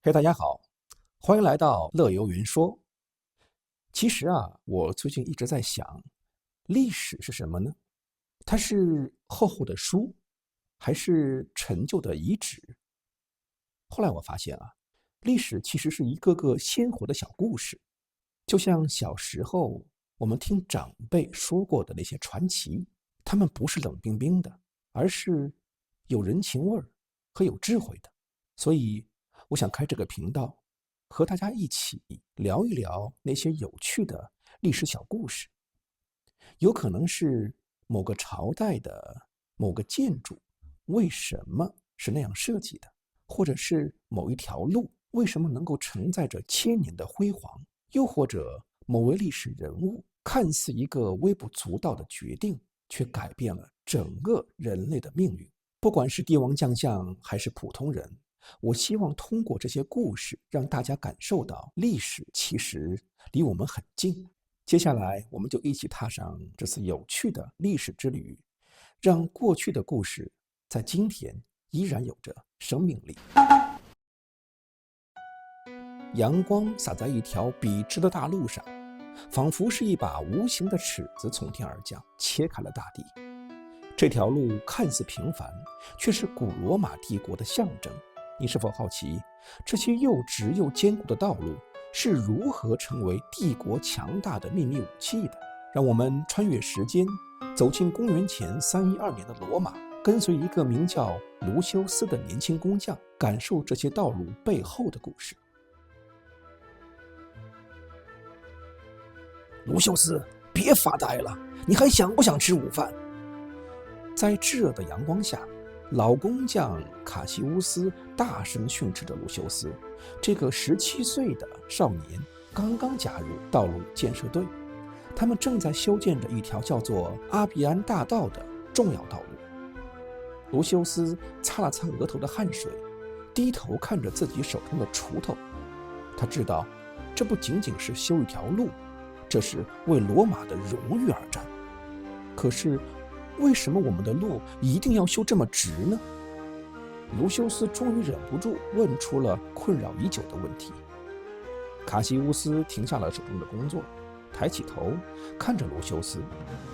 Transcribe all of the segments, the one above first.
嘿，大家好，欢迎来到乐游原说。其实我最近一直在想，历史是什么呢？它是厚厚的书，还是陈旧的遗址？后来我发现历史其实是一个个鲜活的小故事，就像小时候我们听长辈说过的那些传奇，他们不是冷冰冰的，而是有人情味儿和有智慧的。所以我想开这个频道，和大家一起聊一聊那些有趣的历史小故事。有可能是某个朝代的某个建筑为什么是那样设计的，或者是某一条路为什么能够承载着千年的辉煌，又或者某位历史人物看似一个微不足道的决定，却改变了整个人类的命运。不管是帝王将相还是普通人，我希望通过这些故事让大家感受到历史其实离我们很近。接下来我们就一起踏上这次有趣的历史之旅，让过去的故事在今天依然有着生命力。阳光洒在一条笔直的大路上，仿佛是一把无形的尺子从天而降，切开了大地。这条路看似平凡，却是古罗马帝国的象征。你是否好奇，这些又直又坚固的道路是如何成为帝国强大的秘密武器的？让我们穿越时间，走进公元前312年的罗马，跟随一个名叫卢修斯的年轻工匠，感受这些道路背后的故事。卢修斯，别发呆了，你还想不想吃午饭？在炙热的阳光下，老工匠卡西乌斯大声训斥着卢修斯。这个17岁的少年刚刚加入道路建设队，他们正在修建着一条叫做阿比安大道的重要道路。卢修斯擦了擦额头的汗水，低头看着自己手中的锄头。他知道，这不仅仅是修一条路，这是为罗马的荣誉而战。可是为什么我们的路一定要修这么直呢？卢修斯终于忍不住问出了困扰已久的问题。卡西乌斯停下了手中的工作，抬起头看着卢修斯，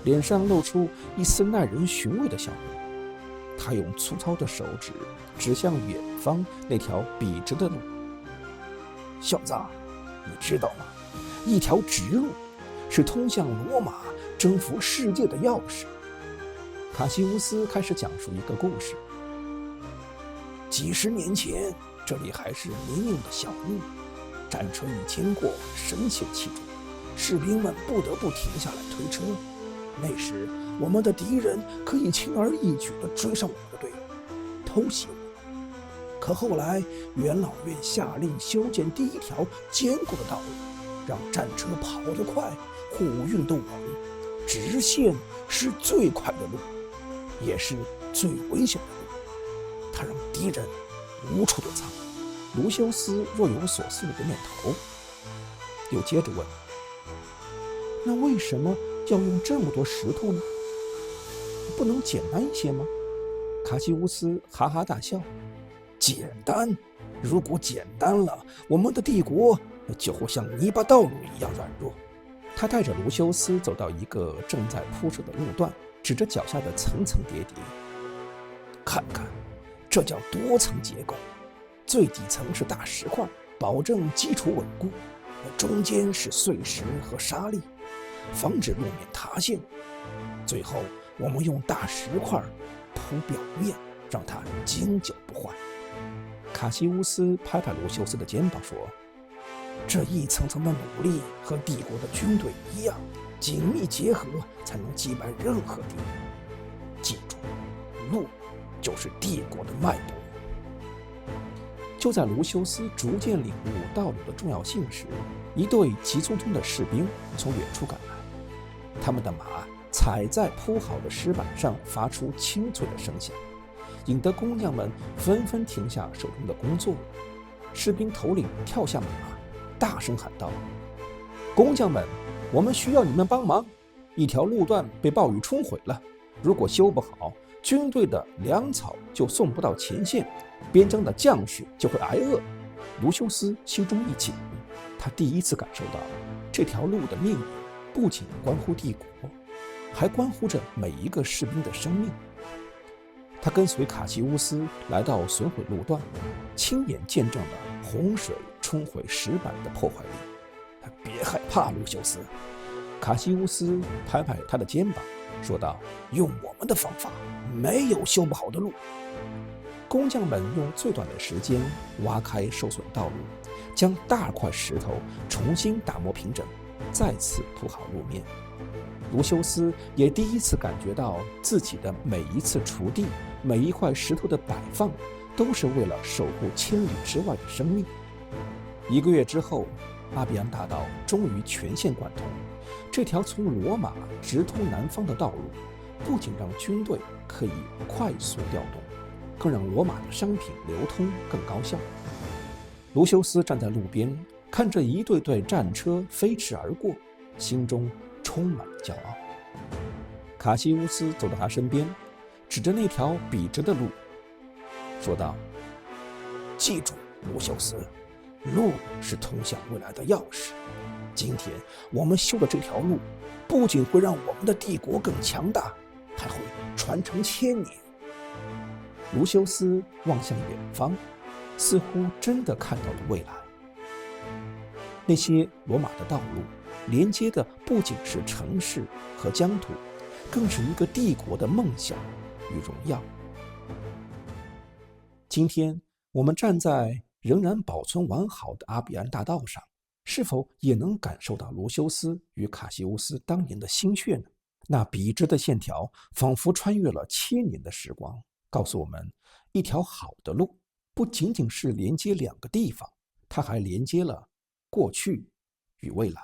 脸上露出一丝耐人寻味的笑容。他用粗糙的手指指向远方那条笔直的路。小子，你知道吗？一条直路是通向罗马征服世界的钥匙。卡西乌斯开始讲述一个故事。几十年前，这里还是泥泞的小路，战车一经过，深陷其中，士兵们不得不停下来推车。那时，我们的敌人可以轻而易举地追上我们的队伍，偷袭我们。可后来，元老院下令修建第一条坚固的道路，让战车跑得快，货物运动稳，直线是最快的路，也是最危险的路。他让敌人无处躲藏。卢修斯若有所思地点点头，又接着问：那为什么要用这么多石头呢？不能简单一些吗？卡西乌斯哈哈大笑。简单？如果简单了，我们的帝国就会像泥巴道路一样软弱。他带着卢修斯走到一个正在铺设的路段，指着脚下的层层叠叠。看看，这叫多层结构。最底层是大石块，保证基础稳固；中间是碎石和沙砾，防止路面塌陷。最后，我们用大石块铺表面，让它经久不坏。卡西乌斯拍拍卢修斯的肩膀说：这一层层的努力和帝国的军队一样，紧密结合才能击败任何敌人。记住，路就是帝国的脉搏。就在卢修斯逐渐领悟道路的重要性时，一队急匆匆的士兵从远处赶来，他们的马踩在铺好的石板上，发出清脆的声响，引得工匠们纷纷停下手中的工作。士兵头领跳下马，大声喊道：工匠们，我们需要你们帮忙！一条路段被暴雨冲毁了，如果修不好，军队的粮草就送不到前线，边疆的将士就会挨饿。卢修斯心中一紧，他第一次感受到这条路的命运不仅关乎帝国，还关乎着每一个士兵的生命。他跟随卡西乌斯来到损毁路段，亲眼见证了洪水冲毁石板的破坏力。别害怕，卢修斯，卡西乌斯拍拍他的肩膀，说道：“用我们的方法，没有修不好的路。”工匠们用最短的时间挖开受损道路，将大块石头重新打磨平整，再次铺好路面。卢修斯也第一次感觉到自己的每一次锄地，每一块石头的摆放，都是为了守护千里之外的生命。1个月之后，阿比安大道终于全线贯通。这条从罗马直通南方的道路，不仅让军队可以快速调动，更让罗马的商品流通更高效。卢修斯站在路边，看着一队队战车飞驰而过，心中充满了骄傲。卡西乌斯走到他身边，指着那条笔直的路，说道：“记住，卢修斯，路是通向未来的钥匙。今天我们修的这条路，不仅会让我们的帝国更强大，还会传承千年。”卢修斯望向远方，似乎真的看到了未来。那些罗马的道路连接的不仅是城市和疆土，更是一个帝国的梦想与荣耀。今天我们站在仍然保存完好的阿比安大道上，是否也能感受到卢修斯与卡西乌斯当年的心血呢？那笔直的线条仿佛穿越了千年的时光，告诉我们，一条好的路不仅仅是连接2个地方，它还连接了过去与未来。